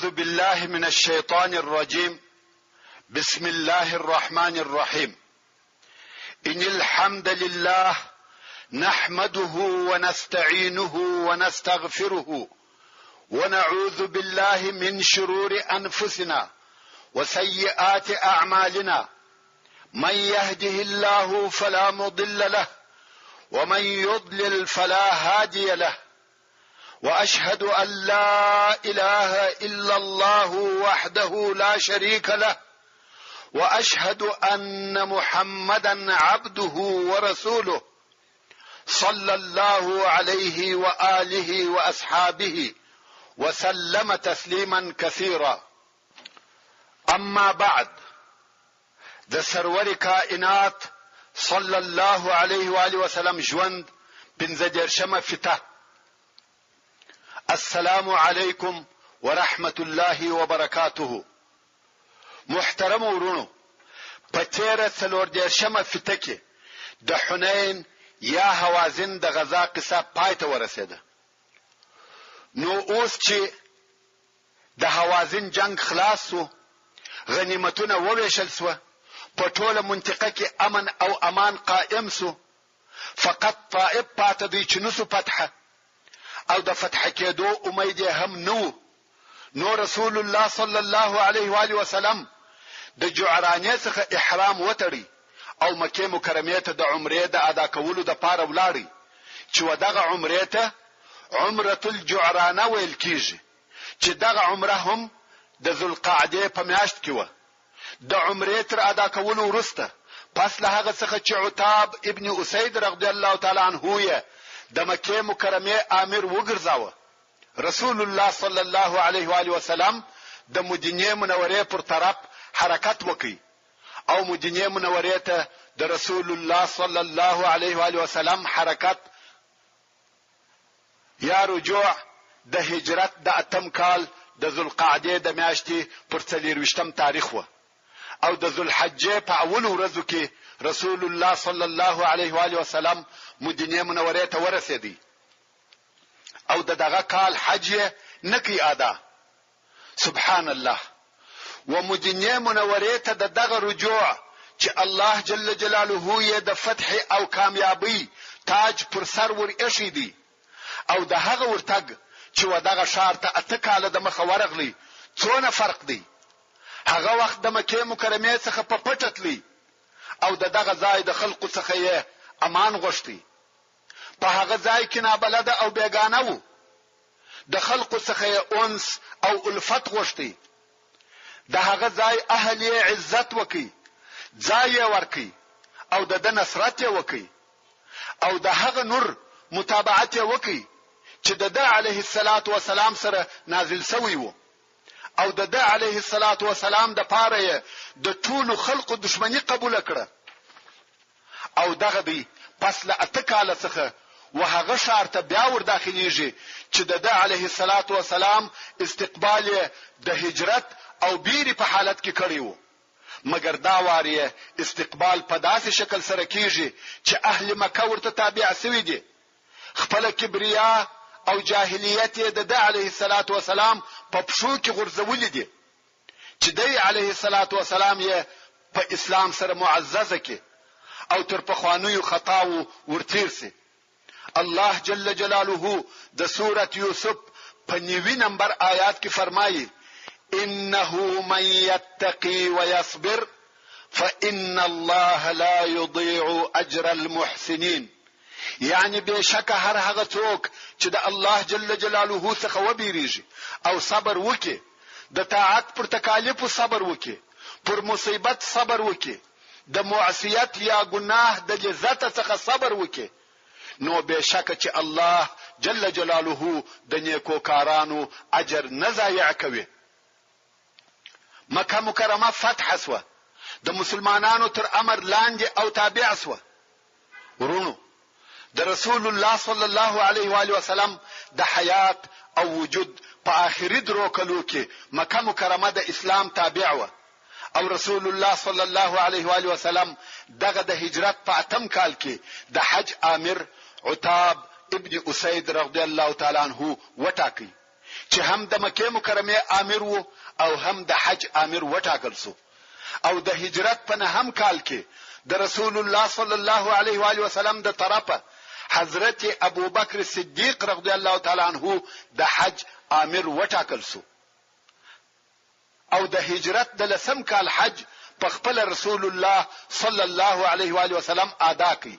أعوذ بالله من الشيطان الرجيم. بسم الله الرحمن الرحيم. إن الحمد لله نحمده ونستعينه ونستغفره ونعوذ بالله من شرور أنفسنا وسيئات أعمالنا. من يهده الله فلا مضل له ومن يضلل فلا هادي له. وأشهد أن لا إله إلا الله وحده لا شريك له وأشهد أن محمدا عبده ورسوله صلى الله عليه وآله وأصحابه وسلم تسليما كثيرا. أما بعد، د سرور کائنات صلى الله عليه وآله وسلم ژوند پنځه دېرشمه فته. السلام علیکم ورحمت الله وبرکاته. محترم ورونو، په تیره څلور دېرشمه فته کې د حنین یا هوازن د غزا قصه پای ته ورسېده. نو اوس چې د هوازن جنگ خلاص شو، غنیمتونه وویشل سوه، په ټوله منطقه کې امن او امان قائم سو، فقط طائف پاتې دی چې نسو فتحه او د فتح کېدو امید هم نو. نو رسول الله صلی الله علیه و آله وسلم د جعرانیه څخه احرام وتړي او مکه مکرمه ته د عمره د ادا کولو د پاره ولاړی، چې ودغه عمره ته عمره الجعرانه ویل کیږي، چې دغه عمره هم د ذوالقعده په میاشت کې و. د عمره تر ادا کولو وروسته پس له هغه څخه چې عتاب ابن اسید رضی الله تعالی عنه یې د مکه مکرمه امیر وګرځاوه، رسول الله صلی الله علیه و آله وسلم د مدینه منوره پر طرف حرکت وکړي او مدینه منوره ته د رسول الله صلی الله علیه و آله وسلم حرکت یا رجوع د هجرت د اتم کال د ذوالقعده د میاشتې پر 24 تاریخ و، او د ذوالحجه په اول ورځو کې رسول الله صلی الله علیه و آله وسلم مدینه منوره ته ورسېدی او دغه کال حج نکی ادا. سبحان الله. و مدینه منوره ته دغه رجوع چې الله جل جلاله یې د فتح او کامیابی تاج پر سر ور ایښی دی، او د هغه ورتګ چې ودغه شهر ته اته کاله د مخه ورغلی څونه فرق دی. هغه وخت د مکه مکرمه څخه په پټه تلی او دغه ځای د خلقو څخه یې امان غوښتي. په هغه ځای کې نابلده او بیگانه وو، د خلقو څخه یې انس او الفت غوښتي. د هغه ځای اهل یې عزت وکي، ځای یې ورکي او د نصرت یې وکي، او د هغه نور متابعت یې وکي چې د علیه الصلاة والسلام سره نازل شوی وو، او د علیه الصلاة والسلام د پاره د ټولو خلقو دشمنی قبول کړه. او دغه دی پس له اته کال څخه وهغه شهر ته بیا ور داخليږي چې د علیه الصلاة والسلام استقبال د هجرت او بیري په حالت کې کړی وو، مګر دا واره استقبال په داسې شکل سره کیږي چې اهل مکه ورته تابع شوي دي. خپل کبریا او جاهلیت د علیه الصلاة والسلام په پښو کې غورځولې دي، چې د علیه الصلاة والسلام یې په اسلام سره معززه کې او تر پخوانیو خطاو ورتیر سي. الله جل جلاله د سورة یوسف په 9 نمبر آیات کې فرمایي: انه من يتقي ويصبر فإن الله لا يضيع اجر المحسنين. یعنی بشک هر هغه څوک چې د الله جل جلاله څخه وبېریږي او صبر وکي، د طاعت پر تکالیف صبر وکي، پر مصیبت صبر وکي، د معصیت یا گناه د لذت څخه صبر وکي، نو بشک چې الله جل جلاله د نیکوکارانو اجر نه ضایع کوي. مکه مکرمه فتح سوه، د مسلمانانو تر امر لاندې او تابع سوه. ورونو، د رسول الله صلی الله علیه و آله وسلم د حیات او وجود په آخري درو کلو کې مکه مکرمه د اسلام تابع و، او رسول الله صلی الله علیه و آله وسلم دغه د هجرت په اتم کال کې د حج امیر عتاب ابن اسید رضی الله تعالی عنہ وټاکی چې هم د مکه مکرمه امیر وو او هم د حج امیر وټاکل سو. او د هجرت په نهم کال کې د رسول الله صلی الله علیه و آله وسلم د طرفه حضرت ابو بکر صدیق رضی الله تعالی عنہ د حج امیر وټاکل سو. او د هجرت د لسم کال حج په خپل رسول الله صلی الله علیه و آله وسلم ادا کړ.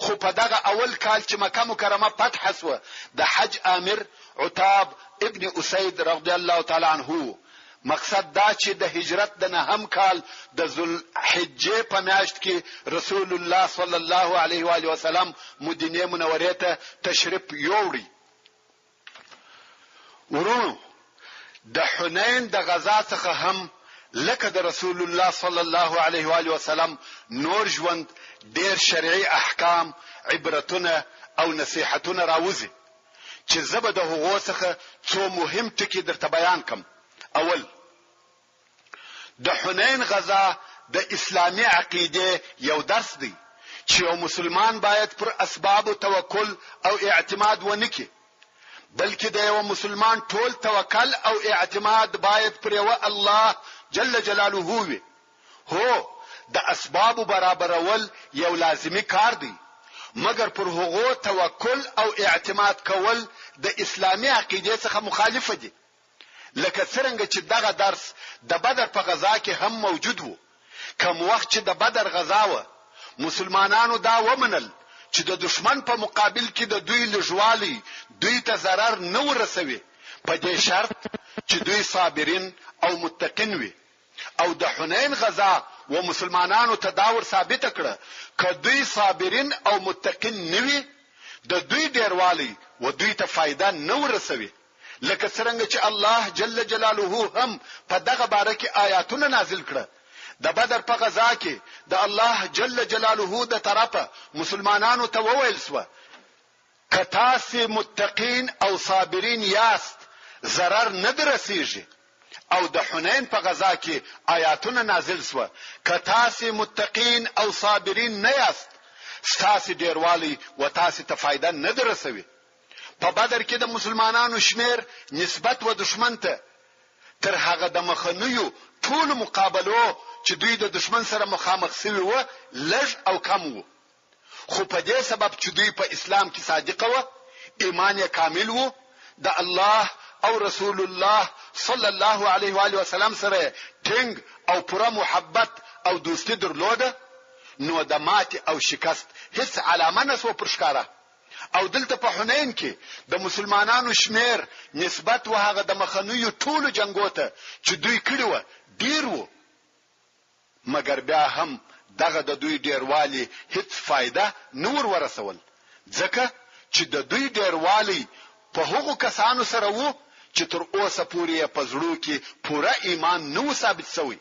خو په دغه اول کال چې مکه مکرمه فتح شوه د حج امیر عتاب ابن اسید رضی الله تعالی عنہ. مقصد دا چې د هجرت د نهم کال د ذوالحجه په میاشت کې رسول الله صلی الله علیه و آله وسلم مدینه منوره ته تشریف یووړي. ورونو د حنین د غزا څخه هم لکه د رسول الله صلی الله علیه و آله وسلم نور ژوند ډیر شرعي احکام عبرتونه او نصيحتونه راوځي چې زبر د هغو څخه څو مهم ټکي درته بیان کوم. اول، د حنین غزا د اسلامي عقیده یو درس دی چې یو مسلمان باید پر اسباب توکل او اعتماد ونکړي، بلکې د یو مسلمان ټول توکل او اعتماد باید پر یو الله جل جلاله وي. هو د اسباب برابرول یو لازمی کار دی، مګر پر هغو توکل او اعتماد کول د اسلامي عقیده څخه مخالفه دي. لکه څنګه چې دغه درس د بدر په غزا کې هم موجود وو. کوم وخت چې د بدر غزا و مسلمانانو دا ومنل چې د دشمن په مقابل کې د دوی لږوالي دوی ته ضرر نه ورسوي، په دې شرط چې دوی صابرین او متقین وي. او د حنین غزا و مسلمانانو ته دا ور ثابت کړه چې دوی صابرین او متقین نه وي د دوی ډیروالی و دوی ته فائدہ نه ورسوي. لکه څنګه چې الله جل جلاله هم په دغه باره کې آیاتونه نازل کړه. د بدر په غزا کې د الله جل جلاله د طرفه مسلمانانو ته وویل سو که تاسو متقین او صابرین یاست ضرر نه درسیږي. او د حنین په غزا کې آیاتونه نازل سو که تاسو متقین او صابرین نه یاست تاسو ډیروالی و تاسو ته فائدہ نه درسوي. په بدر کې د مسلمانانو شمیر نسبت و دشمن ته تر هغه د مخنیو ټول مقابلو چې دوی د دشمن سره مخامخ شوي و لږ او کم وو. خو په دې سبب چې دوی په اسلام کې صادقه و، ایمان یې کامل وو، د الله او رسول الله صلی الله علیه و آله وسلم سره ټینګ او پوره محبت او دوستی درلوده، نو د ماتې او شکست هیڅ علامه نسو پرښکاره. او دلته په حنین کې د مسلمانانو شمیر نسبت و هغه د مخنیو ټولو جنگو ته چې دوی کړی و ډیر وو، مګر بیا هم دغه د دوی ډیروالی هیڅ فائدہ نور ورسول، ځکه چې د دوی ډیروالی په هغو کسانو سره وو چې تر اوسه پورې په زړه کې پوره ایمان نو ثابت شوی.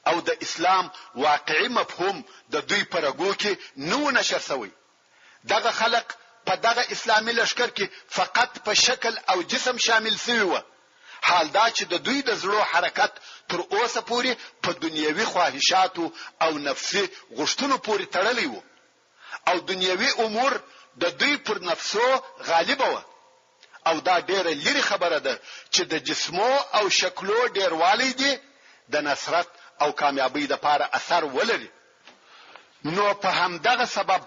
او د اسلام واقعي مفهوم د دوی پرګو کې نو نشر شوی. دغه خلق په دغه اسلامي لشکر کې فقط په شکل او جسم شامل شوی و، حال دا چې د دوی د زړه حرکت تر اوسه پورې په دنیوي خواهشاتو او نفسي غوښتنو پورې تړلی و، او دنیوي امور د دوی پر نفسو غالب و. او دا ډیره لري خبره ده چې د جسمو او شکلو ډیروالی دي د نصرت او کامیابی د لپاره اثر ولري. نو په همدغه سبب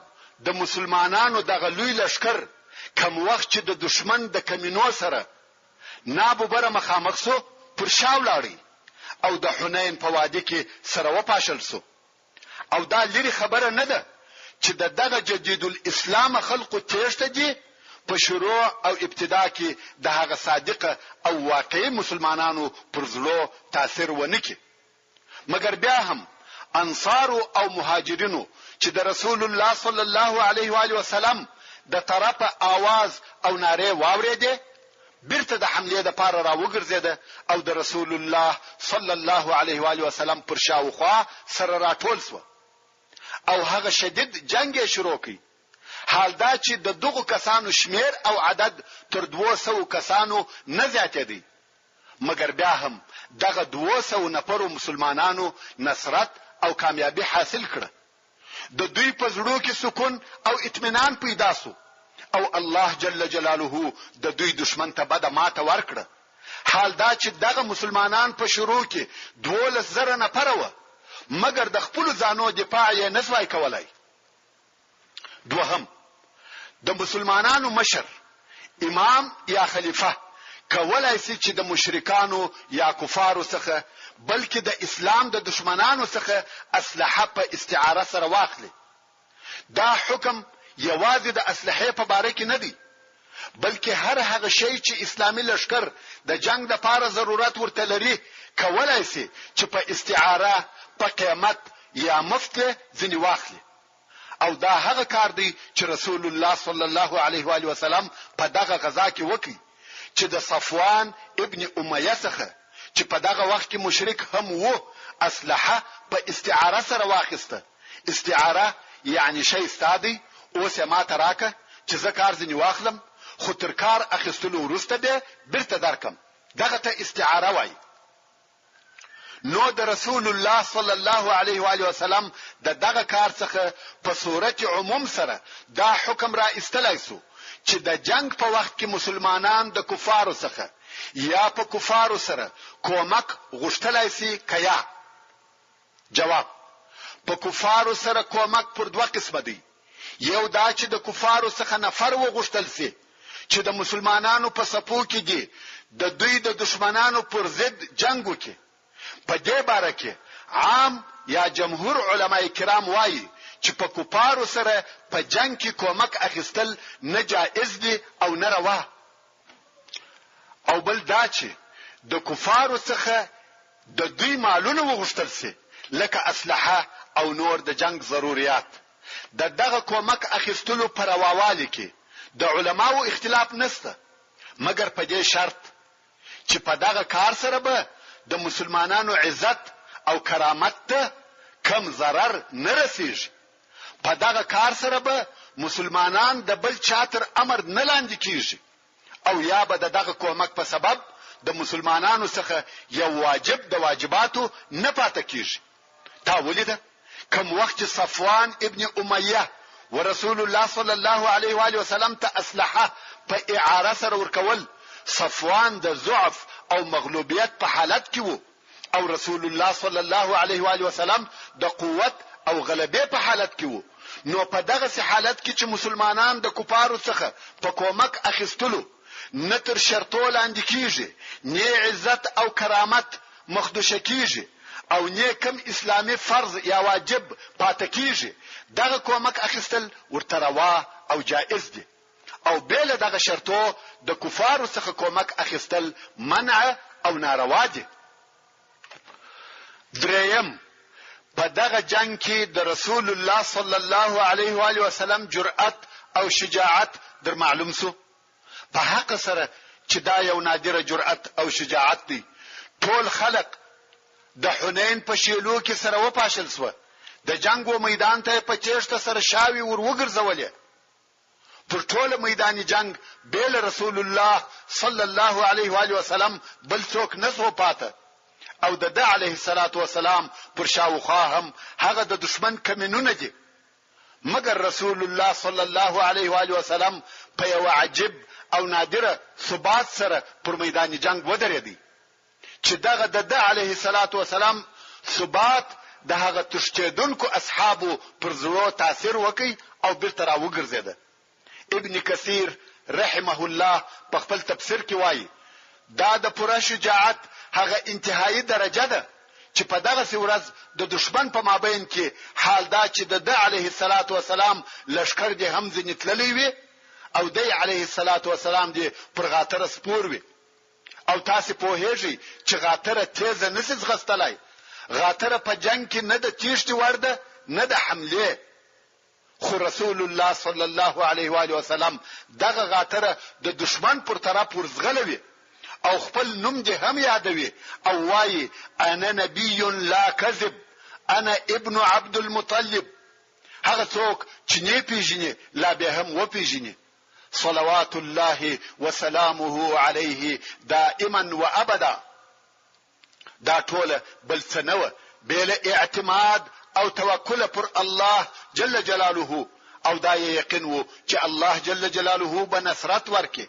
د مسلمانانو دغه لوی لشکر کوم وخت چې د دشمن د کمینو سره نابوبره مخامخ سو پر شاو لاړی او د حنین په وادي کې سره وپاشل سو. او دا لري خبره نه ده چې دغه جدید الاسلام خلقو تیشته دي په شروع او ابتدا کې د هغه صادقه او واقعي مسلمانانو پر زړه تاثیر ونکړي. مګر بیا هم انصار او مهاجرینو چې د رسول الله صلی الله علیه و آله وسلم د طرفه आवाज او ناره واورېده، بیرته د حمله د پاره را وګرځیده او د رسول الله صلی الله علیه و آله وسلم پر شاوخوا سره راټول شو او هغه شدید جنگ شروع کړ. حال دا چې د دغه کسانو شمیر او عدد تر 200 کسانو نه زیاتېدی، مګر بیا هم دغه 200 نفرو مسلمانانو نصرت او کامیابی حاصل کړه. د دوی په زړه کې سکون او اطمینان پیدا شو او الله جل جلاله د دوی دشمن ته بده ماته ورکړه. حال دا چې دغه مسلمانان په شروع کې 12,000 نفر وو، مګر د خپل ځانو دفاع یې نسوای کولای. دوهم، د مسلمانانو مشر امام یا خلیفہ کولای شي چې د مشرکانو یا کفارو څخه بلکې د اسلام د دشمنانو څخه اسلحه په استعاره سره واخلي. دا حکم یوازې د اسلحې په باره کې نه دی، بلکې هر هغه شی چې اسلامي لشکر د جنگ لپاره ضرورت ورته لري کولای شي چې په استعاره، په قیمت یا مفت ځنی واخلي. او دا هغه کار دی چې رسول الله صلی الله علیه و آله وسلم په دغه غزا کې وکړي چې د صفوان ابن امیه څخه چې په دغه وخت کې مشرک هم وو اسلحه په استعاره سره واخیسته. استعاره یعنی شی ستادي اوس ما تراکه چې زه کار ځنی واخلم، خو تر کار اخیستلو وروسته به بیرته درکم. دغه ته استعاره وایي. نو د رسول الله صلی الله علیه و آله وسلم دغه کار څخه په صورت عموم سره دا حکم را استلای سو چې د جنگ په وخت کې مسلمانان د کفارو څخه یا په کفارو سره کومک غوښتلای شي کیا. جواب: په کفارو سره کومک پر دوه قسمه دی. یو دا چې د کفارو څخه نفر وغوښتل شي چې د مسلمانانو په صفو کې دي د دوی د دشمنانو پر ضد جنگ وکړي. په دې باره کې عام یا جمهور علماء کرام وایي چې په کفارو سره په جنگ کې کومک اخیستل نه جائز دي او نه روا. او بل دا چې د کفارو څخه د دوی مالونه وغوښتل شي لکه اسلحه او نور د جنگ ضرورت. دغه کومک اخیستلو پر رواوالي کې د علماو اختلاف نشته، مګر په دې شرط چې په دغه کار سره به د مسلمانانو عزت او کرامت ته کم ضرر نه رسیږي. په دغه کار سره به مسلمانان د بل چاتر امر نه لاندې کیږي، او یا به دغه کومک په سبب د مسلمانانو څخه یو واجب د واجباتو نه پاتې کیږي. تا ولیده کوم وخت چې صفوان ابن امیه ورسول الله صلی الله علیه و آله وسلم ته اسلحه په اعاره سره ورکول، صفوان د ضعف او مغلوبیت په حالت کې وو، او رسول الله صلی الله علیه و آله وسلم د قوت او غلبې په حالت کې وو. نو په دغه حالت کې چې مسلمانان د کفارو څخه په کومک اخیستلو نه تر شرطو لاندې کیږي، نه عزت او کرامت مخدوشه کیږي، او نه کم اسلامي فرض یا واجب پاتې کیږي، دغه کومک اخیستل ورته روا او جائز دي. او بیل دغه شرطو د کفارو څخه کومک اخیستل منع او ناروا دي. دریم، په دغه جنگ کې د رسول الله صلی الله علیه و آله وسلم جرأت او شجاعت در معلوم سو. په حق سره چې دا یو نادره جرأت او شجاعت دی. ټول خلق د حنین په شیلو کې سره وپاشل سو، د جنگ و میدان ته په چیرته سره شاوی ور وګرځولې. پر ټول میدان جنگ بیل رسول الله صلی الله علیه و آله وسلم بل څوک نسو پاته، او د علیه الصلاۃ والسلام پر شاوخوا هم هغه د دشمن کمینونه دي، مگر رسول الله صلی الله علیه و آله وسلم په یو عجیب او نادره ثبات سره پر میدان جنگ ودرېدی چې دغه د علیه الصلاۃ والسلام ثبات د هغه تشتیدونکو اصحابو پر زړه تاثیر وکي او بیرته را وګرځیده. ابن کثیر رحمه الله په خپل تفسیر کې وایي دا د پوره شجاعت هغه انتهایی درجه ده چې په دغه ورځ د دشمن په مابین کې حال دا چې د علیه الصلاۃ والسلام لشکر دې هم ځنې تللی وي او د علیه الصلاۃ والسلام دې پر غاتره سپور وي. او تاسو په هیږي چې غاتره تیزه نسي ځغستلای. غاتره په جنگ کې نه د تیشتي ورده نه د حمله، خو رسول الله صلی الله علیه و آله وسلم دغه غاتره د دشمن پر طرف ورزغلوي او خپل نوم دې هم یادوي او وایي انا نبی لا کذب انا ابن عبد المطلب. هغه څوک چې نه پیژني لا به هم و پیژني. صلوات الله وسلامه علیه دائما وابدا. دا ټول بل څه نه و بیل اعتماد او توکل پر الله جل جلاله او دا یقین وو چې الله جل جلاله به نصرت ورکړي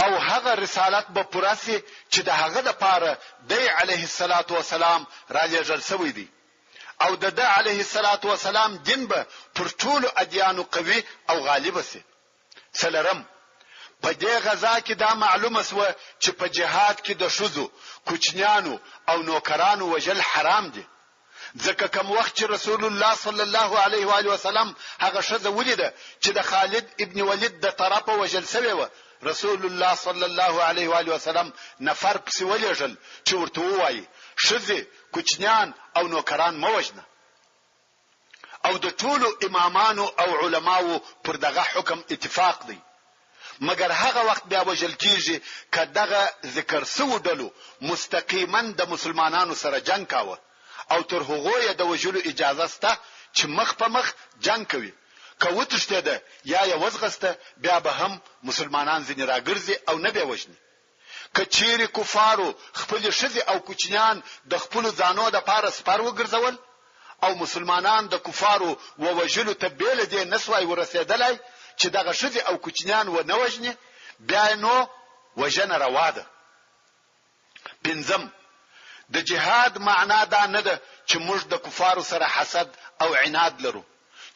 او هغه رسالت به پوره سي چې د هغه د پاره دی علیه الصلاۃ والسلام را لېږل شوی دی او د علیه الصلاۃ والسلام دین به پر ټولو ادیانو قوي او غالب سي. سلرم په دې غزا کې دا معلومه سوه چې په جهاد کې د شذو کوچنیانو او نوکرانو وجل حرام دي ځکه کوم وخت چې رسول الله صلی الله علیه و آله وسلم هغه شذ ولیده چې د خالد ابن ولید د طرفه وجل شوی و رسول الله صلی الله علیه و آله وسلم نفر پسې ولېږل چې ورته وایي شذ کوچنیان او نوکران مو وجنه او د ټولو امامانو او علماو پر دغه حکم اتفاق دی مګر هغه وخت بیا وجل کیږي کداغه ذکر سو ډلو مستقیما د مسلمانانو سره جنگ کاوه او تر هغه یې د وجلو اجازه سته چې مخ په مخ جنگ کوي کو تشته ده یا وزغسته بیا به هم مسلمانان ځنی راګرځي او نه به وجني کچيري کفارو خپل شذ او کوچنیان د خپل ځانو د پاره سپر وګرځول او مسلمانان د کفارو ووجلو ته بیل دي نسوای ورسېدلای چې دغه شذ او کوچنیان و نه وجني بیا نو وجنه روا ده. پنځم د جهاد معنا دا نه ده چې موږ د کفارو سره حسد او عناد لرو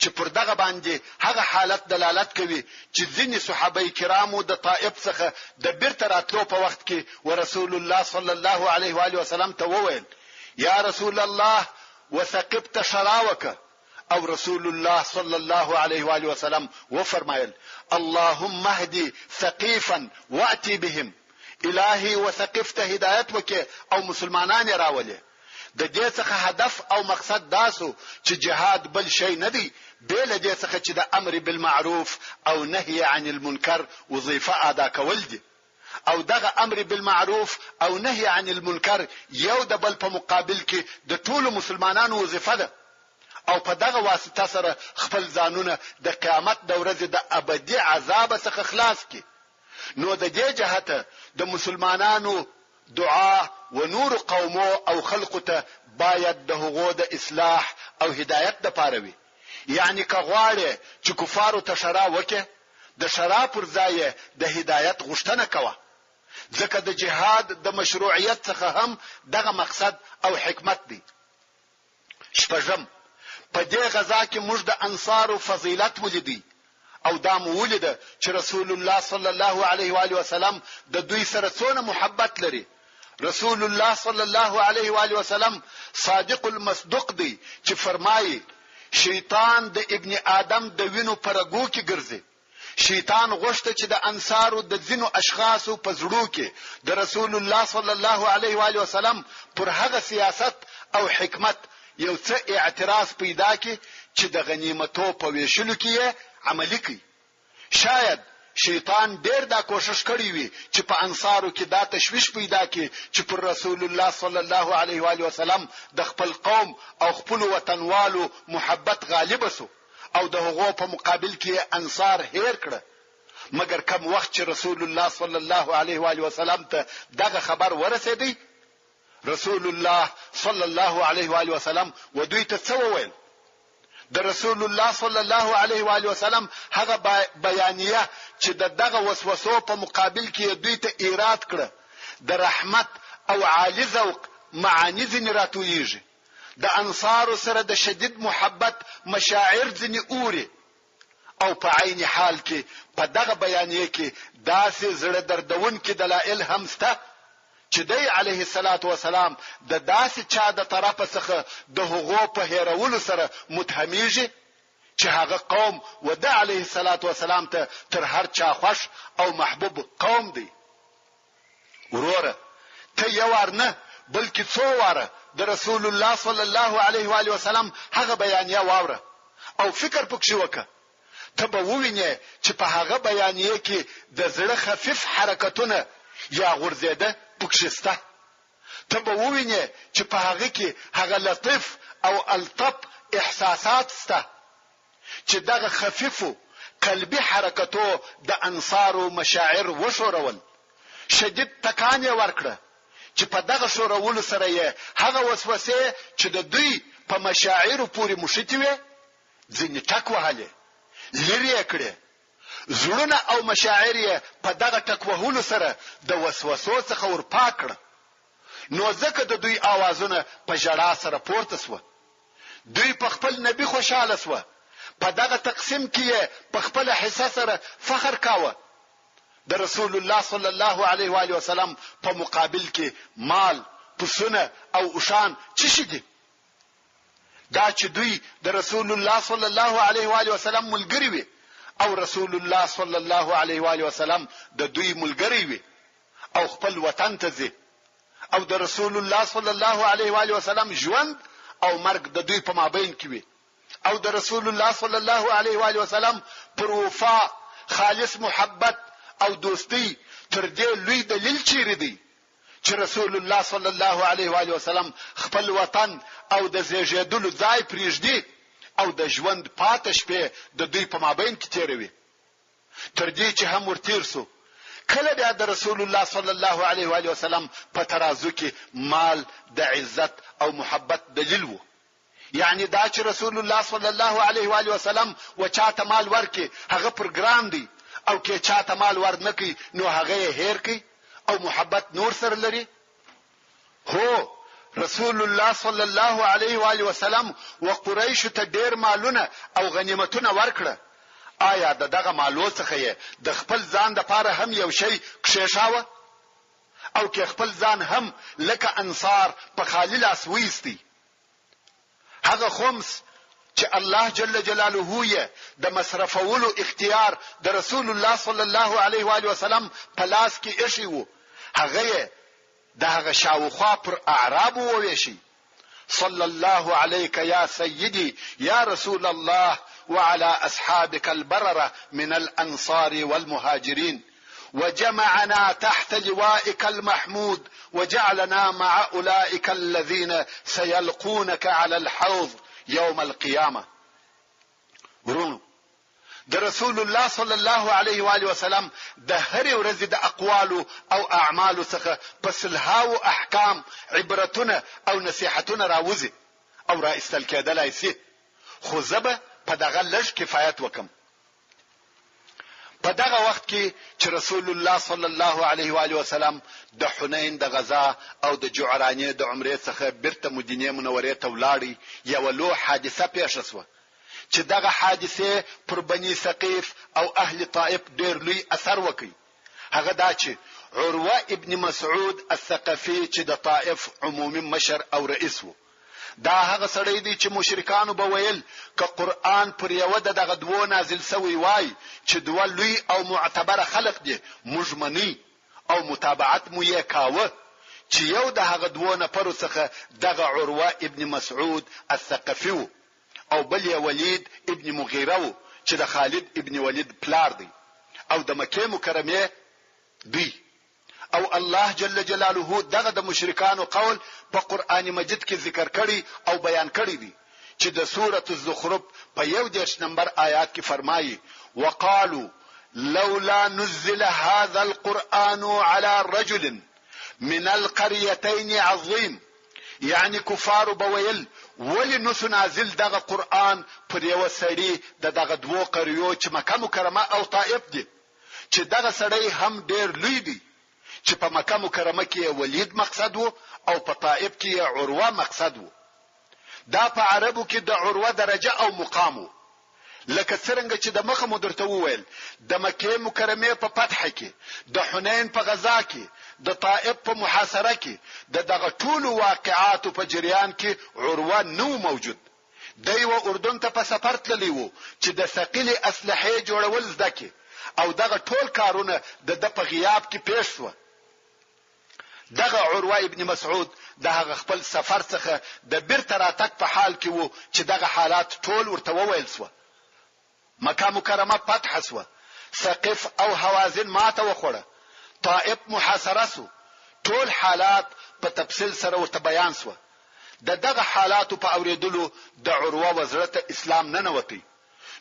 چې پر دغه باندې هغه حالت دلالت کوي چې ځینې صحابه کرامو د طائف څخه د بیرته راتلو په وخت کې ورسول الله صلی الله علیه و آله وسلم ته وویل یا رسول الله وثقبت شراوك او رسول الله صلی الله علیه و آله وسلم وفرمایل اللهم اهدي ثقيفا واتي بهم الهي وثقفت هدایت وکي او مسلمانان راولي د دې څخه هدف او مقصد داسو چې جهاد بل شي نه دی بل دې څخه چې د امر بالمعروف او نهي عن المنکر وظیفه ادا کول دي او دغه امر بالمعروف او نهي عن المنکر یو د بل په مقابل کې د ټولو مسلمانانو وظیفه ده او په دغه واسطه سره خپل ځانونه د قیامت د ورځې د ابدي عذاب څخه خلاص کړي. نو د دې جهته د مسلمانانو دعا و نور قومو او خلقته باید د هغو د اصلاح او هدایت د پاروي یعنی کغواړي چې کفارو ته شرا وکه د شرا پر ځای د هدایت غوښتنه کوه ځکه د جهاد د مشروعیت څخه هم دغه مقصد او حکمت دی. شپږم په دې غزا کې موږ د انصارو فضیلت ولیدي او دا مو ولیده چې رسول الله صلی الله علیه و آله وسلم د دوی سره څونه محبت لري. رسول الله صلی الله علیه و آله وسلم صادق المصدوق دی چې فرمایي شیطان د ابن آدم د وینو پرګو کې ګرځي. شیطان غوښته چې د انصارو د ځینو اشخاصو په زړه کې د رسول الله صلی الله علیه و آله وسلم پر هغه سیاست او حکمت یو څه اعتراض پیدا کړي چې د غنیمتو په ویشلو کې عملی کوي. شاید شیطان ډیر دا کوشش کړی وي چې په انصارو کې دا تشویش پیدا کړي چې پر رسول الله صلی الله علیه و آله وسلم د خپل قوم او خپل وطنوالو محبت غالب سو او د هغو په مقابل کې انصار هیر کړه. مګر کوم وخت چې رسول الله صلی الله علیه و آله وسلم ته دغه خبر ورسېدی رسول الله صلی الله علیه و آله وسلم و دوی ته څه وویل؟ د رسول الله صلی الله علیه و آله وسلم هغه بیانیه چې دغه وسوسو په مقابل کې دوی ته ایراد کړه د رحمت او عالی ذوق معانی ځنې راتویږي. د انصار سره د شدید محبت مشاعر ځنې اوري او په عین حال کې په دغه بیانیه کې داسې زړه دردونکي دلایل هم شته چې دی علیه الصلاۃ والسلام د داسې چا د طرفه څخه د هغو په هیرولو سره متهمیږي چې هغه قوم و د علیه الصلاۃ والسلام ته تر هر چا خوش او محبوب قوم دی. وروره ته یو ورنه بلکې څو واره د رسول الله صلی الله علیه و آله وسلم هغه بیانیه واوره او فکر پکې وکړه. ته به ووینې چې په هغه بیانیه کې د زړه خفیف حرکتونه یا غورځېده پکشسته. ته به ووینې چې په هغه کې هغه لطیف او الطف احساسات سته چې دغه خفیفو قلبي حرکتو د انصارو مشاعر وشورول. شدید تکان یې ورکړه چې په دغه شورولو سره یې هغه وسوسه چې د دوی په مشاعر پورې مشتي وي ځینې ټک وهلې لري کړي. زړونه او مشاعر یې په دغه ټکوهلو سره د وسوسو څخه ورپاک کړ. نو ځکه د دوی आवाजونه په ژړا سره پورته سو. دوی په خپل نبی خوشاله سو. په دغه تقسیم کې په خپل حصہ سره فخر کاوه. د رسول الله صلی الله علیه و آله وسلم په مقابل کې مال، پسونه او اوشان څه شي دي؟ دا چې دوی د رسول الله صلی الله علیه و آله وسلم ملګری وي او رسول الله صلی الله علیه و آله وسلم د دوی ملګری وي او خپل وطن ته ځي او د رسول الله صلی الله علیه و آله وسلم ژوند او مرګ د دوی په مابین کې وي او د رسول الله صلی الله علیه و آله وسلم پر وفا، خالص محبت او دوستی تر دې لوی دلیل چیرې دی چې رسول الله صلی الله علیه و آله وسلم خپل وطن او د زیږیدلو ځای پریږدي او د ژوند پاتې شپې د دوی په مابین کې تیروي. تر دې چې هم ورتیر سو. کله بیا د رسول الله صلی الله علیه و آله وسلم په ترازو کې مال د عزت او محبت دلیل وو. یعنی دا چې رسول الله صلی الله علیه و آله وسلم و چاته مال ورکي هغه پروګرام دی او کې چاته مال ورنکي نو هغه هیر کی او محبت نور سره لري. هو رسول الله صلی الله علیه و آله وسلم و قریش ته ډیر مالونه او غنیمتونه ورکړه. آیا دغه مالو څخه د خپل ځان د پاره هم یو شی کښېښاوه او کې خپل ځان هم لکه انصار په خالی لاس وېستي؟ هغه خمس چې الله جل جلاله یې د مصرفولو اختیار د رسول الله صلی الله علیه و آله وسلم په لاس کې ایښی وو، هغه دغه شاوخوا پر اعراب وویشي: صلی الله علیک یا سیدی یا رسول الله وعلى اصحابك البرره من الانصار والمهاجرين وجمعنا تحت لوائك المحمود وجعلنا مع اولئك الذين سيلقونك على الحوض يوم القيامه. ورونو د رسول الله صلی الله علیه و آله وسلم د هر ورځ د اقوال او اعمال څخه پسلهاو احکام، عبرتونه او نصيحتونه راوځي او را استل کېدلای شي. خو زبه په دغه لږ کفایت وکم. په دغه وخت کې چې رسول الله صلی الله علیه و آله وسلم د حنین د غزا او د جعرانیه د عمره څخه بیرته مدینه منوره ته ولاړی، یو لوی حادثه پیښ شوه چې دغه حادثه پر بنی ثقيف او اهل طائف ډیر لوی اثر وکړي. هغه دا چې عروه ابن مسعود الثقفي چې د طائف عمومي مشر او رئیس وو، دا هغه سړی دی چې مشرکانو به ویل ک قرآن پر یو دغه دوه نازل سوی وای چې دوه لوی او معتبر خلق دي، موږ منی او متابعت مو یې کاوه چې یو د هغه دوه نفر څخه دغه عروه ابن مسعود الثقفي او بل یې ولید ابن مغیره چې د خالد ابن ولید پلار دی او د مکه مکرمه دی. او الله جل جلاله دغه د مشرکانو قول په قران مجید کې ذکر کړي او بیان کړي دي چې د سوره الزخرف په 11 نمبر آیات کې فرمایي: وقالوا لولا نزل هذا القرآن على رجل من القريتين عظيم. یعنی کفار بویل ولی نو نازل دغه قرآن پر یو سړی دغه دوه قریو چې مکه مکرمه او طائف دي، چې دغه سړی هم ډیر لوی دی، چې په مکه مکرمه کې ولید مقصد وو او په طائف کې عروه مقصد وو. دا په عربو کې د عروه درجه او مقام وو، لکه څنګه چې د مخه مدرته وویل د مکه مکرمه په فتح کې، د حنین په غزا کې، د طائف په محاصره کې، دغه ټول واقعات په جریان کې عروه نو موجود. دی و اردن ته په سفر تللی وو چې د ثقيل اسلحه جوړول زده کې او دغه ټول کارونه د په غیاب کې پیښ شو. دغه عروه ابن مسعود دغه خپل سفر څخه د بیرته راتګ په حال کې وو چې دغه حالات ټول ورته وویل شو. مکه مکرمه فتح شو، ثقيف او حوازن ماته وخوړه، طائف محاصره شو. ټول حالات په تفصیل سره ورته بیان شو. دغه حالات په اوریدلو د عروه وزارت اسلام نه نوتی،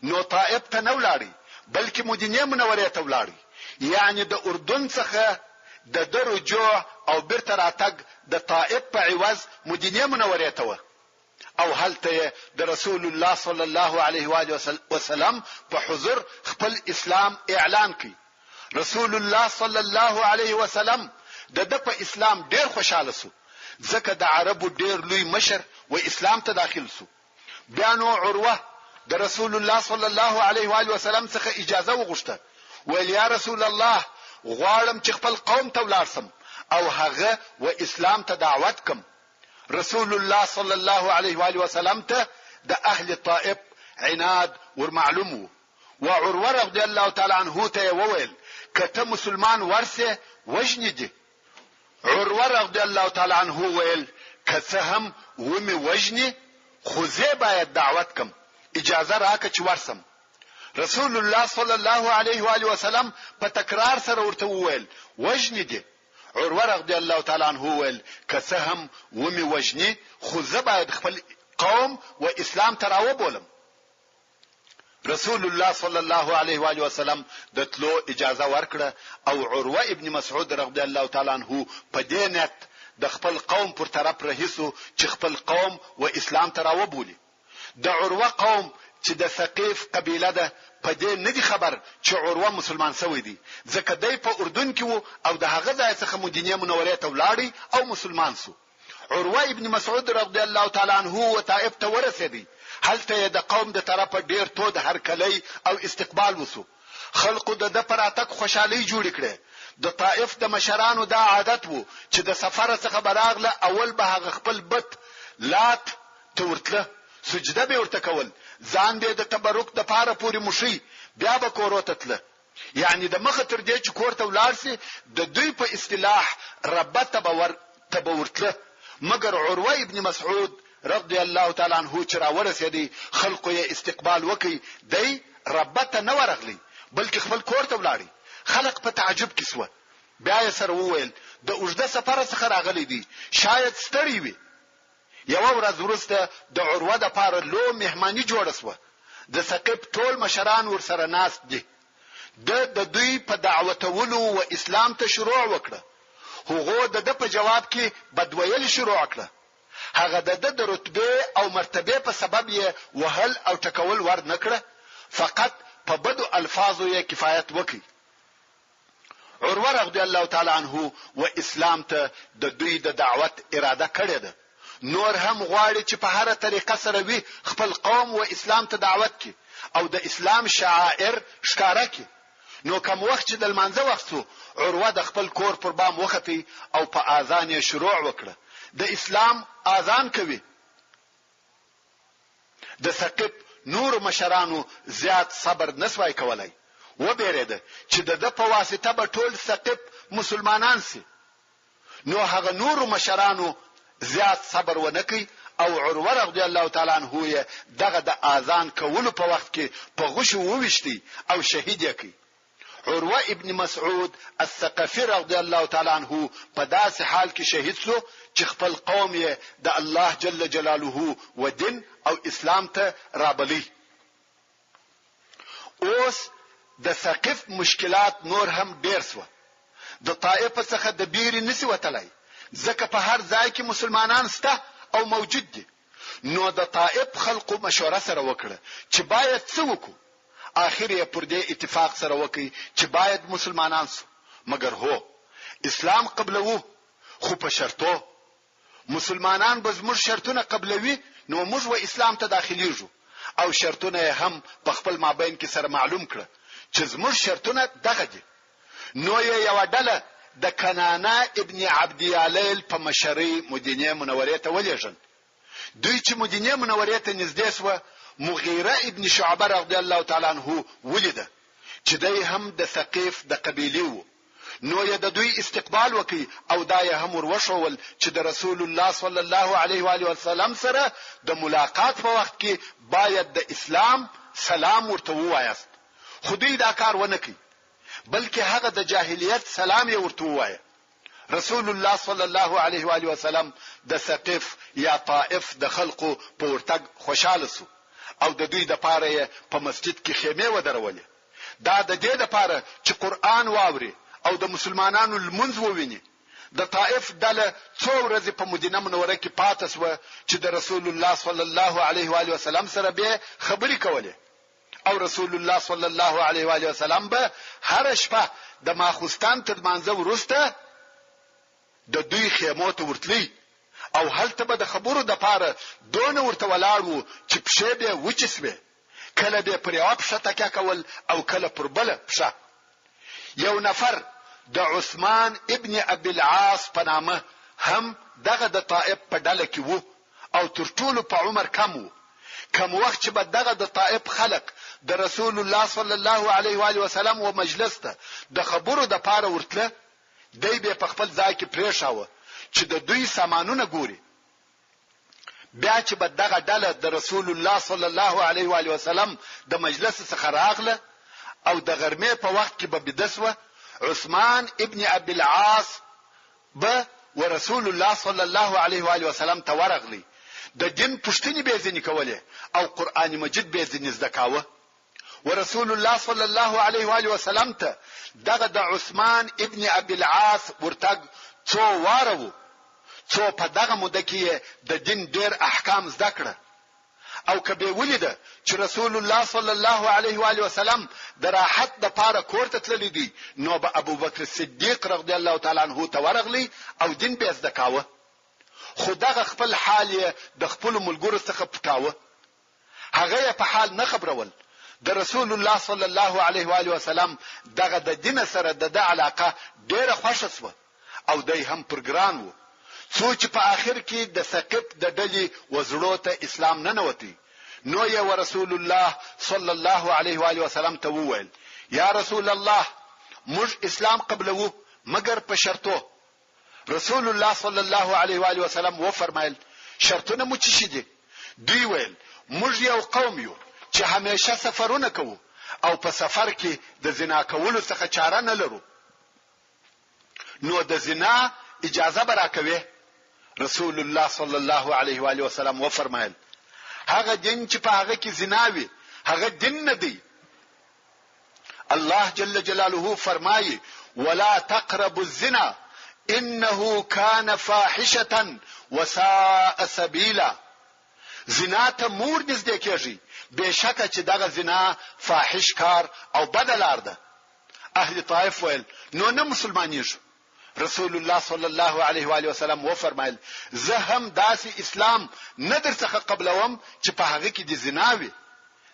نو طائف ته نه ولاړی بلکې مدینه منوره ته ولاړی. یعنی د اردن څخه د رجوع او بیرته راتګ د طائف په عوض مدینه منوره ته و. او هلته د رسول الله صلی الله علیه و آله وسلم په حضور خپل اسلام اعلان کړي. رسول الله صلی الله علیه وسلم د په اسلام ډیر خوشاله سو، ځکه د عربو ډیر لوی مشر و اسلام ته داخل سو. بیا نو عروه د رسول الله صلی الله علیه و آله وسلم څخه اجازه وغوښته، ویل یا رسول الله غواړم چې خپل قوم ته ولاړسم او هغه و اسلام ته دعوت کم. رسول الله صلی الله علیه و آله وسلم ته د اهل طائف عناد ورمعلوم و عروه رضی الله تعالی عنه ته وویل کته مسلمان ورسه وجنی دي. عروه رضی الله تعالی عنه ویل کته هم ومي وجنی خو زه باید دعوت کم، اجازه راکړه چې ورسم. رسول الله صلی الله علیه و آله وسلم په تکرار سره ورته وویل وجنی دي. عروه رضی الله تعالی عنه ویل کته هم ومي وجنی خو زه باید خپل قوم و اسلام ته راوبولم. رسول الله صلی الله علیه و آله وسلم د تلو اجازه ورکړه او عروه ابن مسعود رضی الله تعالی عنه په دې نیت د خپل قوم پر طرف رهیسو چې خپل قوم و اسلام ته راوبولي. د عروه قوم چې د ثقيف قبيله ده په دې نه دي خبر چې عروه مسلمان شوی دی، ځکه دی په اردن کې وو او د هغه ځای څخه مدینه منوره ته ولاړی او مسلمان شو. عروه ابن مسعود رضی الله تعالی عنه و طائف ته ورسېدی. هلته د قوم د طرفه ډیر تود هرکلی او استقبال وسو. خلقو د پراتک خوشحالي جوړ کړي. د طائف د مشرانو دا عادت وو چې د سفر څخه براغله اول به هغه خپل بت لات تورتله سجده به ورته کول، ځان به د تبرک د پاره پوری مشي، بیا به کوروته تله. یعنی د مخه تر دې چې کوړته ولارسي د دوی په اصطلاح ربته به ورتله. مگر عروه ابن مسعود رضی الله تعالی عنہ چې را ورسېدی خلقو یې استقبال وکي، دی ربته نه ورغلی بلکې خپل کور ته ولاړی. خلق په تعجب کې سو. بیا یې سره وویل د اوږده سفر څخه راغلی دی، شاید ستړی وي. یو ورځ وروسته د عروه د پاره لو مهمانی جوړ شو. د ثقيف ټول مشران ورسره ناست دي. د دوی په دعوتولو و اسلام ته شروع وکړه. هغه د په جواب کې بدویل شروع کړه. هغه د رتبه او مرتبه په سبب یې وهل او ټکول ور نکړه، فقط په بدو الفاظو یې کفایت وکړي. عروه رضی الله تعالی عنه و اسلام ته د دوی د دعوت اراده کړې ده. نور هم غواړي چې په هر طریقه سره وي خپل قوم و اسلام ته دعوت کړي او د اسلام شعائر ښکارا کړي. نو کوم وخت چې د لمانځه وخت سو، عروه د خپل کور پر بام وختي او په اذان یې شروع وکړه. د اسلام اذان کوي. د ثقيف نور مشرانو زیات صبر نسوای کولای، و بیرېده چې د په واسطه به ټول ثقيف مسلمانان سي. نو هغه نور مشرانو زیات صبر ونکي او عروه رضی الله تعالی عنہ دغه د اذان کولو په وخت کې په غشو وويشتي او شهید یې کړ. عروه ابن مسعود الثقفي رضی الله تعالی عنہ په داسې حال کې شهید شو چې خپل قوم یې د الله جل جلاله و دین او اسلام ته رابلی. اوس د ثقيف مشکلات نور هم ډیر سو. د طائف څخه د بیري نسی وتلای، ځکه په هر ځای کې مسلمانان سته او موجود دي. نو د طائف خلقو مشوره سره وکړه چې باید څه وکړو. اخر یې پر دې اتفاق سره وکړي چې باید مسلمانان سو. مگر هو اسلام قبلوو خو په شرطو. مسلمانان به زموږ شرطونه قبلوي نو موږ و اسلام ته داخليږو، او شرطونه هم په خپل مابین کې سره معلوم کړه چې زموږ شرطونه دغه دي. نو یو ډله د کنانه ابن عبد یالیل په مشرۍ مدینه منوره ته ولېږل. دوی چې مدینه منوره ته نږدې سو، مغیره ابن شعبه رضی الله تعالی عنہ ولیده چې دی هم د ثقيف د قبيله وو. نو یې د دوی استقبال وکي او دا یې هم وروښول چې د رسول الله صلی الله علیه و آله وسلم سره د ملاقات په وخت کې باید د اسلام سلام ورته ووایست. خو دوی دا کار ونه کړ، بلکې هغه د جاهلیت سلام یې ورته ووایه. رسول الله صلی الله علیه و آله وسلم د ثقيف یا طائف د خلقو په ورتګ خوشاله سو او د دوی د پاره په مسجد کې خیمه ودرولې. دا د دې لپاره چې قران واوري او د مسلمانانو المنځ وویني، د طائف ډله څو ورځې په مدینه منوره کې پاتې شوه چې د رسول الله صلی الله علیه و آله وسلم سره به خبرې کولې او رسول الله صلی الله علیه و آله وسلم به هر شپه د ماخوستان تر مانځه وروسته د دوی خیمو ته ورتلی او هلته به د خبرو د پاره دون ورته ولاړو چې پښې به وچسوي کله به پر یو پښه تکیه کول او کله پر بل پښه. یو نفر د عثمان ابن ابي العاص په نامه هم دغه د طائف په ډله کې وو او تر ټولو په عمر کم وو. کوم وخت چې به دغه د طائف خلق د رسول الله صلی الله علیه و آله وسلم و مجلس ته د خبرو د پاره ورتله دی به په خپل ځای کې پریښاوه چې د دوی سامانونه ګوري. بیا چې به دغه ډله د رسول الله صلی الله علیه و آله وسلم د مجلس څخه راغله او د غرمې په وخت کې به بدسوه عثمان ابن ابي العاص به ورسول الله صلی الله علیه و آله وسلم ته ورغلی د دین پښتنی به ځنی کوله او قران مجید به ځنی زده کاوه. ورسول الله صلی الله علیه و آله وسلم ته دغه د عثمان ابن ابي العاص ورتګ څو وارو څو په دغه موده کې د دین ډېر احکام زده کړه او کبه ولیده چې رسول الله صلی الله علیه و آله وسلم د راحت د پاره کور ته تللی دی نو به ابو بکر صدیق رضی الله تعالی عنہ ته ورغلی او دین به زده کاوه. خو دغه خپل حال د خپل ملګرو څخه پټاوه. هغه په حال نه خبرول. د رسول الله صلی الله علیه و آله وسلم دغه د دین سره د علاقه ډیره خوښه شوه او دای هم پرګران وو. څو چې په آخر کې د ثقيف د ډلې وزړو ته اسلام نه نوتی نو یې رسول الله صلی الله علیه و آله وسلم ته وویل یا رسول الله موږ اسلام قبلو مگر په شرطو. رسول الله صلی الله علیه و آله وسلم و فرمایل شرطونه مو څه دي؟ دوی ویل موږ یو قوم یو چې همیشه سفرونه کوو او په سفر کې د زنا کولو څخه چاره نه لرو نو د زنا اجازه برا کوي. رسول الله صلی الله علیه و آله وسلم و فرمایل هغه دین چې په هغه کې زنا وي هغه دین نه دی. الله جل جلاله فرمایي ولا تقربوا الزنا انه كان فاحشه وساء سبيلا. زنا ته مور نږدې کېږي بشکه چې دغه زنا فاحش کار او بدلار ده. اهل طائف ویل نو نه مسلمانېږو. رسول الله صلی الله علیه و آله وسلم و فرمایل زه هم داسې اسلام نه در څخه قبلوم چې په هغه کې د زنا وي.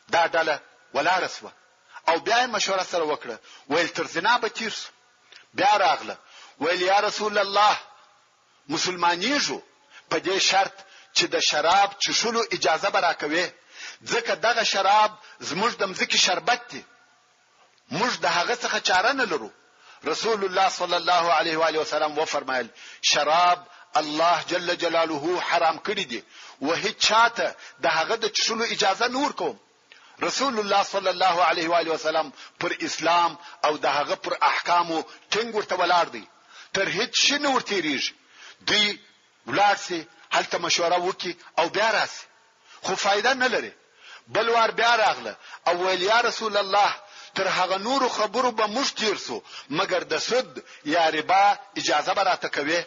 دا ډله ولاړه سوه او بیا مشوره سره وکړه ویل تر زنا به تیر سو. بیا راغله ویل یا رسول الله مسلمانېږو په دې شرط چې د شراب چښلو اجازه به راکوي ځکه دغه شراب زموږ د مځکې شربت دی موږ د هغه څخه چاره نه لرو. رسول الله صلی الله علیه و آله وسلم و فرمایل شراب الله جل جلاله حرام کړی دی و هیڅ چاته د هغه د چښلو اجازه نور کوم. رسول الله صلی الله علیه و آله وسلم پر اسلام او د هغه پر احکامو ټینګ ورته ولاړ دی تر هیڅ شي نور تیریږي. دوی ولارسي هلته مشوره وکي او بیا راسي خو فائدہ نه لري. بل وار بیا راغله او ویل یا رسول الله تر هغه نور خبرو به مش تیر سو مگر د سود یا ربا اجازه براته کوي.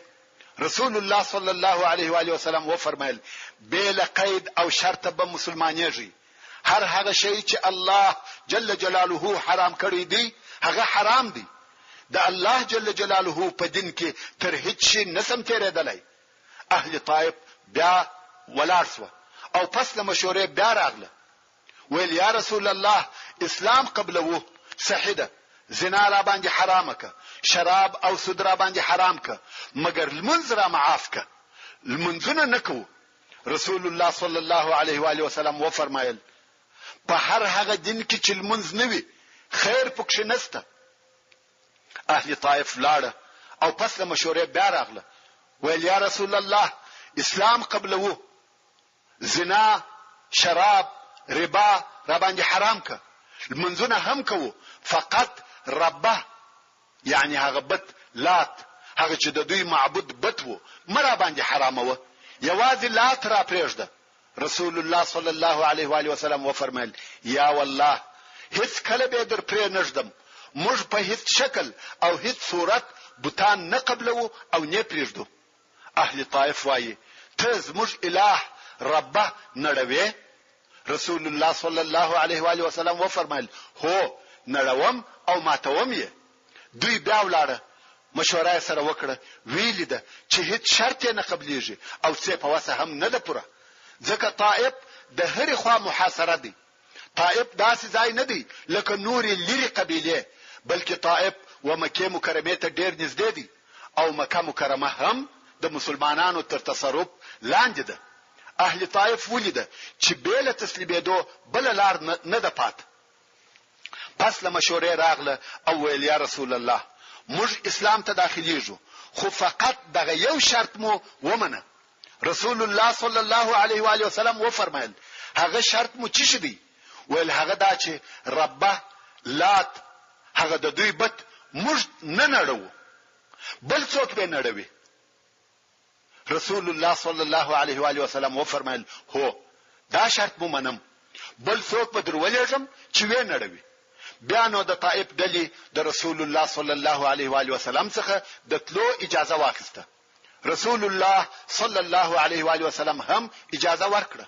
رسول الله صلی الله علیه و آله وسلم و فرمایل بلا قید او شرط به مسلمانېږي. هر هغه شی چې الله جل جلاله حرام کړی دی هغه حرام دی. د الله جل جلاله په دین کې تر هیڅ شي نسم تیرېدلای. اهل طائف بیا ولارسوه او پس له مشورې بیا راغله ویل یا رسول الله اسلام قبلو صحیح ده زنا را باندې حرامه که شراب او سود را باندې حرام که مگر المنذ را معاف که المنذونه نکو. رسول الله صلی الله علیه و آله وسلم و فرمایل په هر هغه دین کې چې المنذ نوي خیر پکښ نسته. اهل طائف لاړه او پس له مشورې بیا راغله ویل یا رسول الله اسلام قبلو زنا شراب ربا را باندې حرام که المنذونه هم کوو فقط ربه یعنی هغه بت لات هغه چې د دوی معبود بت وو مرا باندې حرامه و یوازې لات را پرېږده. رسول الله صلی الله علیه و آله وسلم و فرمایل یا والله هیڅ کله به در پرې نږدم موږ په هیڅ شکل او هیڅ صورت بوتان نه قبلو او نه پرېږدو. اهل طائف وایي ته زموږ اله ربه نړوې؟ رسول الله صلی الله علیه و آله وسلم وفرمایل هو نړوم او ماتوم یې. دوی بیا ولاړه مشوره سره وکړه، ویل ده چې هیڅ شرط نه قبليږي او څه په وسه هم نه ده پوره، ځکه طائف د هرې خوا محاصره دي. طائف داسې ځای نه دی لکه نورې لري قبیله، بلکې طائف و مکه مکرمه ته ډیر نږدې دي او مکه مکرمه هم د مسلمانانو تر تصرف لاندې ده. اهل طائف ولیده چې بیل تسلیمېدو بل لار نه ده پات. پس له مشورې راغله او ویل یا رسول الله موږ اسلام ته داخليږو، خو فقط دغه یو شرط مو ومنه. رسول الله صلی الله علیه و آله وسلم و فرمایل هغه شرط مو څه شدی؟ ویل هغه دا چې ربه لات هغه د دوی بت موږ نه نړو، بل څوک به نړوي. رسول الله صلی الله علیه و آله وسلم و فرمایل هو دا شرط مو منم، بل څوک به درولېږم چې وې نړوي. بیا نو د طائف دلی د رسول الله صلی الله علیه و آله وسلم څخه د تلو اجازه واخیسته. رسول الله صلی الله علیه و آله وسلم هم اجازه ورکړه.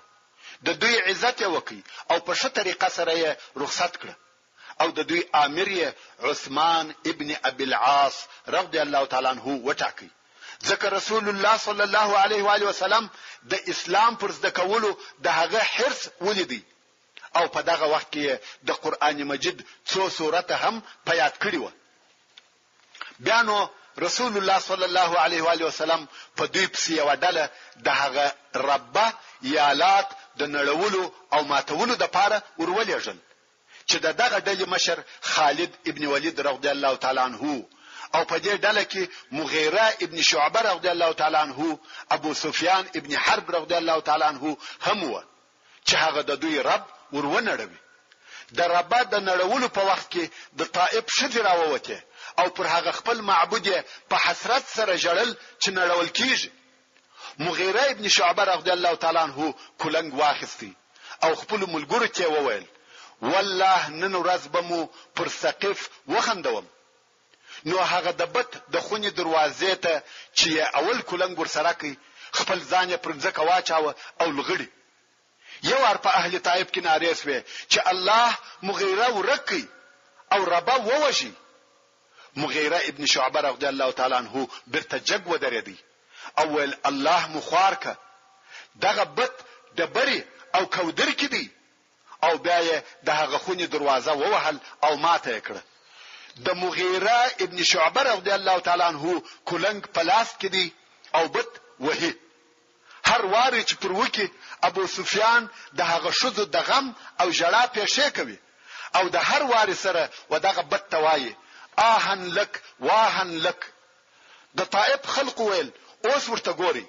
د دوی عزت وکي او په ښه طریقه سره یې رخصت کړه او د دوی امیر یې عثمان ابن ابي العاص رضی الله تعالی عنہ وټاکي. ځکه رسول الله صلی الله علیه و آله وسلم د اسلام پر زده کولو د هغه حرص ولیدي او په دغه وخت کې د قران مجید څو سورته هم په یاد کړی و. بیا نو رسول الله صلی الله علیه و آله وسلم په دوی پسې وډاله د هغه ربه یالات د نړولو او ماتولو د پاره ورولېږل چې دغه ډلې مشر خالد ابن ولید رضی الله تعالی عنہ او په دې ډله کې مغیره ابن شعبه رضی الله تعالی عنہ، ابو سفیان ابن حرب رضی الله تعالی عنہ هم و چې هغه د دوی رب ورونړوي. د رب د نړولو په وخت کې د طائف شذ راووته او پر هغه خپل معبود په حسرت سره جړل چې نړول کیږي. مغیره ابن شعبه رضی الله تعالی عنہ کولنګ واخستی او خپل ملګرو ته وویل والله نن ورځ به مو پر ثقيف وخندوم. نو هغه د بت د خونې دروازې ته چې اول کولنګ ور سره کوي خپل ځان پر ځکه واچاوه او لغړي. یو ور په اهل طائف کې نارې شوه چې الله مغیره ورکی او ربا ووشي. مغیره ابن شعبه رضی الله تعالی عنہ برته جګ ودرېدی او ول الله مخوارکه دغه بت د بری او کودر کې دی او بیا د هغه خونې دروازه ووهل او ماته کړه. د مغیره ابن شعبه رضی الله تعالی عنہ کولنګ پلاس کې دی او بت وهي. هر واره چې پر وکی ابو سفیان د هغه شذ د غم او جړا پېښې کوي او د هر واره سره ودغه بت توایي آهن لک واهن لک. د طائف خلق ویل اوس ورته ګوري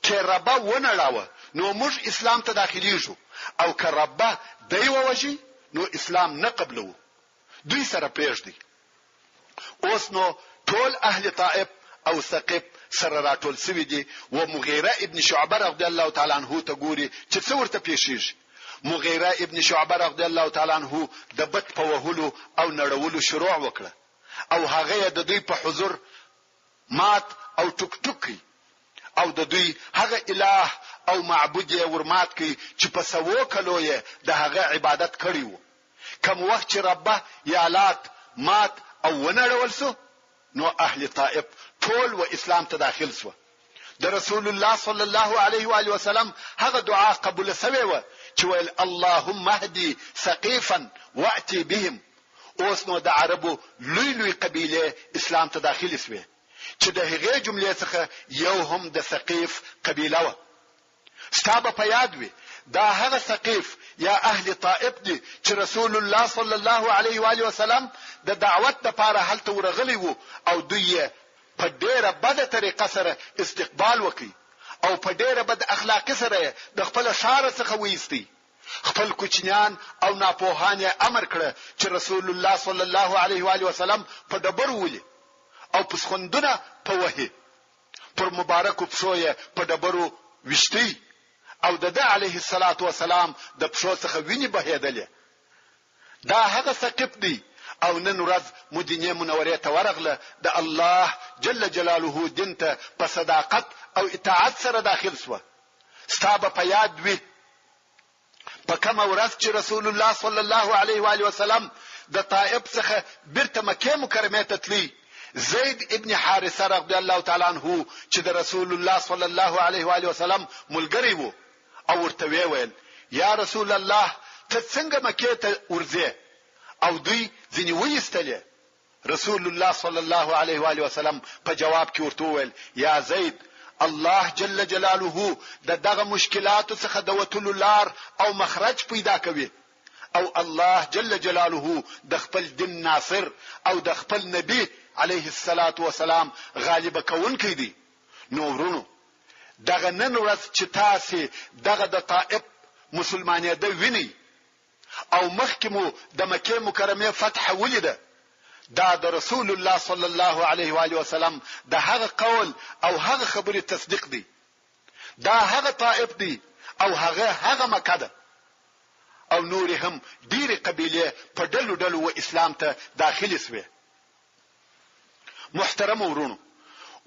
چې ربا ونړاوه نو موږ اسلام ته داخليږو او که ربا دی ووجي نو اسلام نه قبلو، دوی سره پېژدي. اوس نو ټول اهل طائف او ثقيف سره راټول سوي دي و مغیره ابن شعبه رضی الله تعالی عنہ ته ګوري چې څه ورته پېښیږي. مغیره ابن شعبه رضی الله تعالی عنہ د بت په وهلو او نړولو شروع وکړه او هغه د دوی په حضور مات او ټوک ټوکی او د دوی هغه اله او معبود یې ورمات کی چې په سوو کلو یې د هغه عبادت کړی وو. کوم وخت چې ربه یالات مات او ونړول سو نو اهل طائف ټول و اسلام ته داخل سو. د رسول الله صلی الله علیه و آله وسلم هغه دعا قبول سوی و چې ویل اللهم اهدي ثقيفا واتي بهم. اوس نو د عربو لوی لوی قبیله اسلام ته داخل سوی چې د هغې جملې څخه یو هم د ثقيف قبیله و. ستابه په یاد وي دا هغه ثقيف یا اهل طائف دي چې رسول الله صلی الله علیه و آله وسلم د دعوت لپاره هلته ورغلی وو او دوی په ډیره بده طریقه سره استقبال وکړي او په ډیره بد اخلاق سره د خپل شار څخه وېستي. خپل کوچنیان او ناپوهان امر کړ چې رسول الله صلی الله علیه و آله وسلم په دبر ولي او پسخندونه په وهي پر مبارک پښوی په دبرو وشتي او د علیه الصلاۃ والسلام د پښو څخه ویني بهیدلې. دا هغه ثقيف دی او نن ورځ مدینه منورې ته ورغله د الله جل جلاله دین ته په صداقت او اطاعت سره داخل شو. ستابه په یاد وي په کومه ورځ چې رسول الله صلی الله علیه و آله وسلم د طائف څخه بیرته مکه مکرمه ته تللی، زید ابن حارثه رضی الله تعالی عنه چې د رسول الله صلی الله علیه و آله وسلم ملګری وو او ورته ویل یا رسول الله ته څنګه مکه ته ورځې؟ او دوی ځنی ویستله. رسول الله صلی الله علیه و آله وسلم په جواب کې ورته ویل یا زید الله جل جلاله دغه مشکلات څخه د وتلو لار او مخرج پیدا کوي، او الله جل جلاله د خپل دین ناصر او د خپل نبی علیه الصلاة والسلام غالب کوونکی دی. نو ورونو دغه نن ورځ چې تاسو دغه د طائف مسلمانې د ویني او مخکمو د مکه مکرمه فتح ولیده، دا د رسول الله صلی الله علیه و آله وسلم د هغه قول او هغه خبره تصدیق دی. دا هغه طائف دی او هغه مکه ده، او نور هم ډیره قبیله په ډلو ډلو و اسلام ته داخلي شوه. محترم ورونو،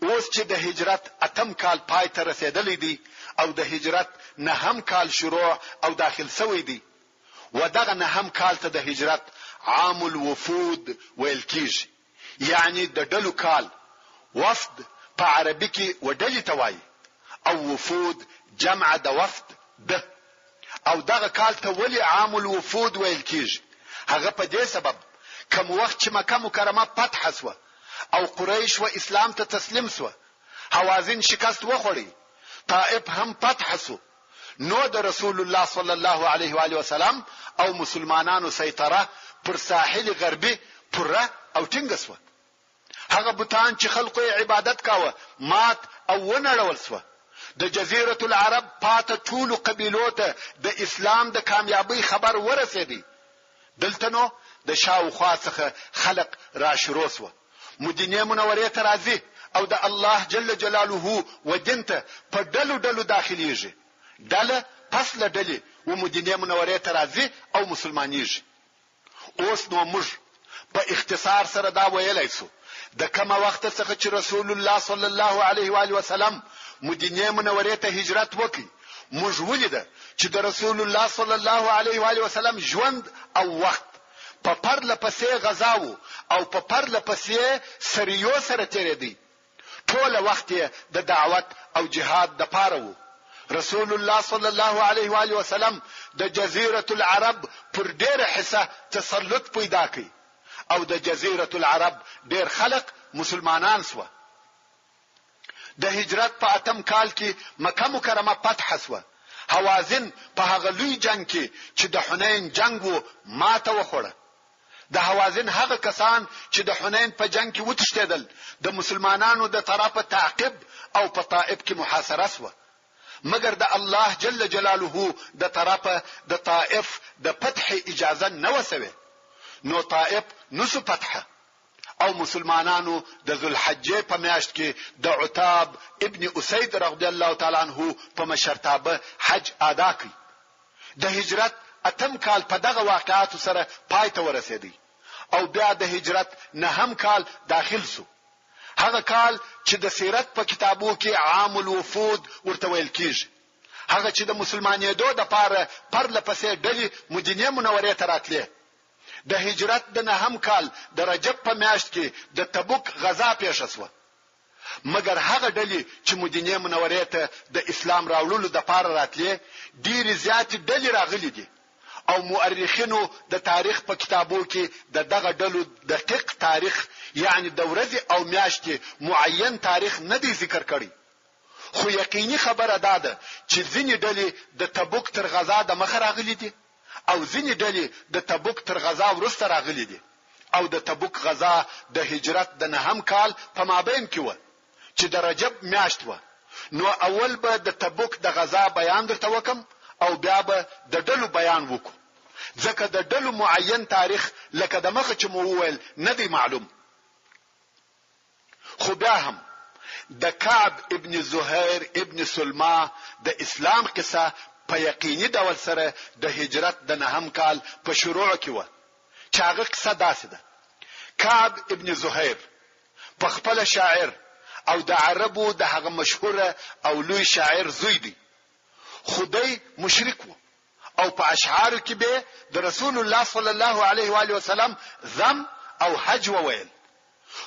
اوس چې د هجرت اتم کال پای ته رسیدلی دی او د هجرت نهم کال شروع او داخل شوی دی، و دغه نهم کال ته د هجرت عام الوفود ویل کیږي، یعنی د ډلو کال. وفد په عربي کې وډلې ته وایي او وفود جمع د وفد ده. او دغه کال ته ولی عام الوفود ویل کیږي؟ هغه په دې سبب کوم وخت چې مکه مکرمه فتح شوه او قریش و اسلام ته تسلیم شوه، حوازن شکست وخوړی، طائف هم فتح شو، نو د رسول الله صلی الله علیه و آله وسلم او مسلمانانو سیطره پر ساحل غربي پوره او ټینګ شوه. هغه بوتان چې خلکو عبادت کاوه مات او ونړول شوه. د جزیره العرب پاته ټول قبیلو ته د اسلام د کامیابی خبر ورسېدی. دلته نو د شاوخوا څخه خلق را شروع شوه، مدینه منورې ته راځي او د الله جل جلاله و دین ته په ډلو ډلو داخليږي، ډله پس له ډلې و مدینه منورې ته راځي او مسلمانېږي. اوس نو موږ په اختصار سره دا ویلای شو د کومه وخت څخه چې رسول الله صلی الله علیه و آله وسلم مدینه منورې ته هجرت وکړي، موږ ولیده چې د رسول الله صلی الله علیه و آله وسلم ژوند او وخت په پرله پسې غزاو او په پرله پسې سریو سره تیرېدی. ټول وخت د دعوت او جهاد د پاره وو. رسول الله صلی الله علیه و آله وسلم د جزیره العرب پر ډېر حصہ تسلط پیدا کړ او د جزیره العرب ډېر خلق مسلمانان شو. د هجرت په اتم کال کې مکه مکرمه فتح شوه. حوازن په هغه لوی جنگ کې چې د حنین جنگ وو ماته وخوړه. د حوازن هغه کسان چې د حنین په جنگ کې وتښتیدل د مسلمانانو د طرفه تعقیب او په طائف کې محاصره شوه، مگر د الله جل جلاله د طرفه د طائف د فتح اجازه نه وسوي. نو طائف نسو فتح او مسلمانانو د ذوالحجه په میاشت کې د عتاب ابن اسید رضی الله تعالی عنه په مشرتابه حج ادا کړ. د هجرت اتم کال په دغه واقعاتو سره پای ته ورسېدی او بیا د هجرت نهم کال داخل شو. هغه کال چې د سیرت په کتابو کې عام الوفود ورته ویل کیږي، هغه چې د مسلمانېدو د پاره پرله پسې ډلې مدینه منورې ته راتلې. د هجرت د نهم کال د رجب په میاشت کې د تبوک غزا پیښه شوه، مگر هغه ډلې چې مدینه منورې ته د اسلام راوړلو د پاره راتلې ډېر زیات ډلې راغلي دي او مؤرخینو د تاریخ په کتابو کې دغه ډلو دقیق تاریخ یعنی د ورځې او میاشتې معین تاریخ نه دی ذکر کړی. خو یقیني خبره ده چې ځینې ډلې د تبوک تر غزا د مخه راغلي دي او ځینې ډلې د تبوک تر غزا وروسته راغلي دي. او د تبوک غزا د هجرت د نهم کال په مابین کې و چې د رجب میاشت و. نو اول به د تبوک د غزا بیان درته وکم او بیا به د ډلو بیان وکم، ځکه د ډلو معین تاریخ لکه د مخه چې مو وویل نه دی معلوم. خو بیا هم د کعب ابن زهیر ابن سلمہ د اسلام قصه په یقیني ډول سره د هجرت د نهم کال په شروع کې و چې هغه قصه داسې ده. کعب ابن زهیر په خپل شاعر او د عربو د هغه مشهور او لوی شاعر زوی دی. خدای مشرک وو او په اشعارو کې به د رسول الله صلی الله علیه و آله وسلم ذم او حج وویل.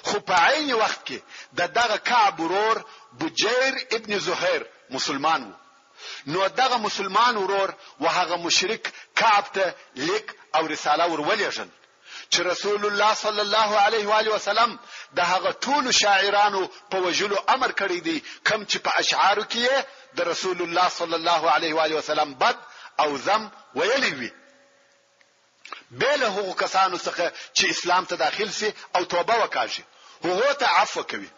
خو په عین وخت کې دغه کعب ورور بجیر ابن زهیر مسلمان وو. نو دغه مسلمان ورور وهغه مشرک کعب ته لیک او رساله ورولېږل چې رسول الله صلی الله علیه و آله وسلم د هغه ټول شاعرانو په وجلو امر کړی دی کوم چې په اشعارو کې د رسول الله صلی الله علیه و آله وسلم بد او ذم ویلی وي. بل هغه کسانو څخه چې اسلام ته داخل سي او توبه وکړي هغه ته عفو کوي.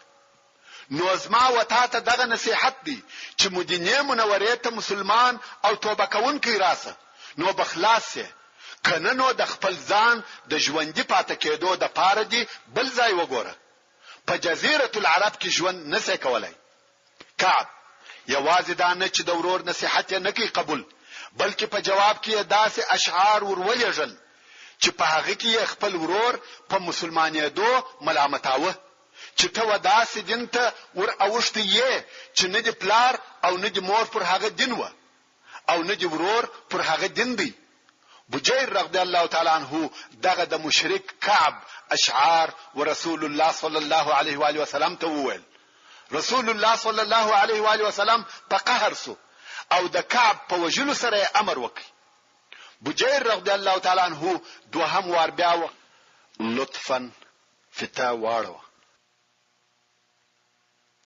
نو زما وتا ته دغه نصيحت دی چې مدینه منوره ته مسلمان او توبه کوونکی راسه نو بخلاص سي کنه نو د خپل ځان د ژوندۍ پاتې کېدو د پاره دی بل ځای وګوره. په جزیره العرب کې ژوند نسې کولای. کعب یوازې دا نه چې د ورور نصيحت نه کوي قبول بلکې په جواب کې داسې اشعار ورولېږل چې په هغه کې خپل ورور په مسلمانېدو ملامتاوه چې ته وداسې دین ته ور اوښتې یې چې نه دی پلار او نه دی مور پر هغه دین و او نه دی ورور پر هغه دین دی. بجیر رضی الله تعالی عنہ دغه د مشرک کعب اشعار ورسول الله صلی الله علیه و آله وسلم ته وویل. رسول الله صلی الله علیه و آله وسلم په قهر سو او د کعب په وجلو سره امر وکړ. بجیر رضی الله تعالی عنہ دوهم وار بیا لطفا فتا واړو